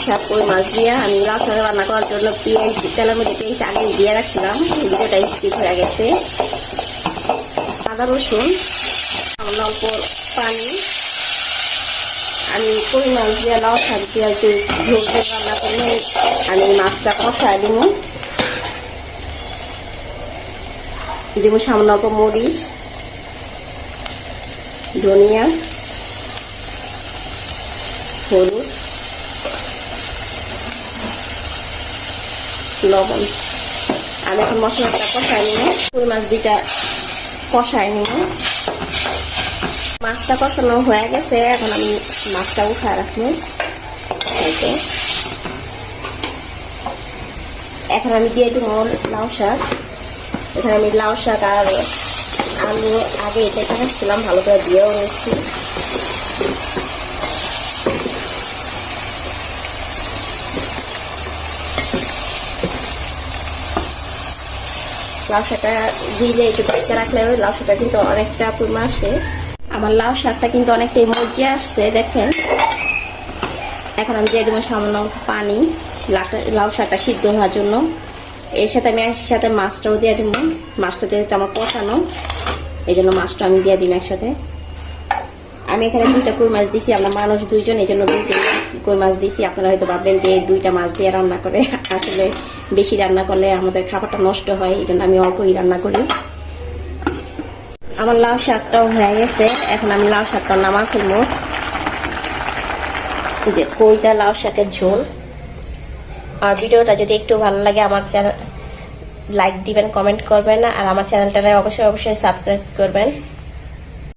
শাক কই মাছ দিয়ে আমি লাউ শাক রান্না করার জন্য পেঁয়াজ তেলের মধ্যে পেঁয়াজ আগে দিয়ে রাখছিলাম, ভিডিওটা স্কিপ হয়ে গেছে। আদা রসুন, অল্প পানি। আমি কই মাছ দিয়ে লাউ শাক দিয়ে একটু ঝোল ঝোল রান্না করলে আমি মাছটা কষায় দিব সামান্য অল্প মরিচ, ধনিয়া, হলুদ, লবণ। আমি এখন মশলাটা কষাই নিব, কই মাছ দুইটা কষাই নিব। মাছটা কষানো হয়ে গেছে, এখন আমি মাছটা উঠায় রাখবো। এখন আমি দিয়ে দিব লাউ শাক। এখানে আমি লাউ শাক আর আলু আগে এটা কাটাচ্ছিলাম, ভালো করে দিয়েও নিচ্ছি। লাউ শাকটা দিলে একটু পেঁচা রাখলে লাউ শাকটা কিন্তু অনেকটা পরিমাণ আসে। আমার লাউ শাকটা কিন্তু অনেকটাই মজিয়ে আসছে, দেখছেন। এখন আমি দিয়ে দেবো সামান্য পানি লাউ শাকটা সিদ্ধ হওয়ার জন্য। এর সাথে আমি একসাথে মাছটাও দিয়ে দেবো। মাছটা যেহেতু আমার কষানো, এই জন্য মাছটা আমি দিয়ে দিব একসাথে। আমি এখানে দুইটা কই মাছ দিছি, আমরা মানুষ দুইজন, এই জন্য দুইটা কই মাছ দিছি। আপনারা হয়তো ভাববেন যে দুইটা মাছ দিয়ে রান্না করে, আসলে বেশি রান্না করলে আমাদের খাবারটা নষ্ট হয়, এই জন্য আমি অল্পই রান্না করি। আমার লাউ শাকটাও হয়ে গেছে, এখন আমি লাউ শাকটা নামা ফেলবো। যে কইটা লাউ শাকের ঝোল। আর ভিডিওটা যদি একটু ভালো লাগে আমার চ্যানেল লাইক দিবেন, কমেন্ট করবেন, আর আমার চ্যানেলটা অবশ্যই সাবস্ক্রাইব করবেন।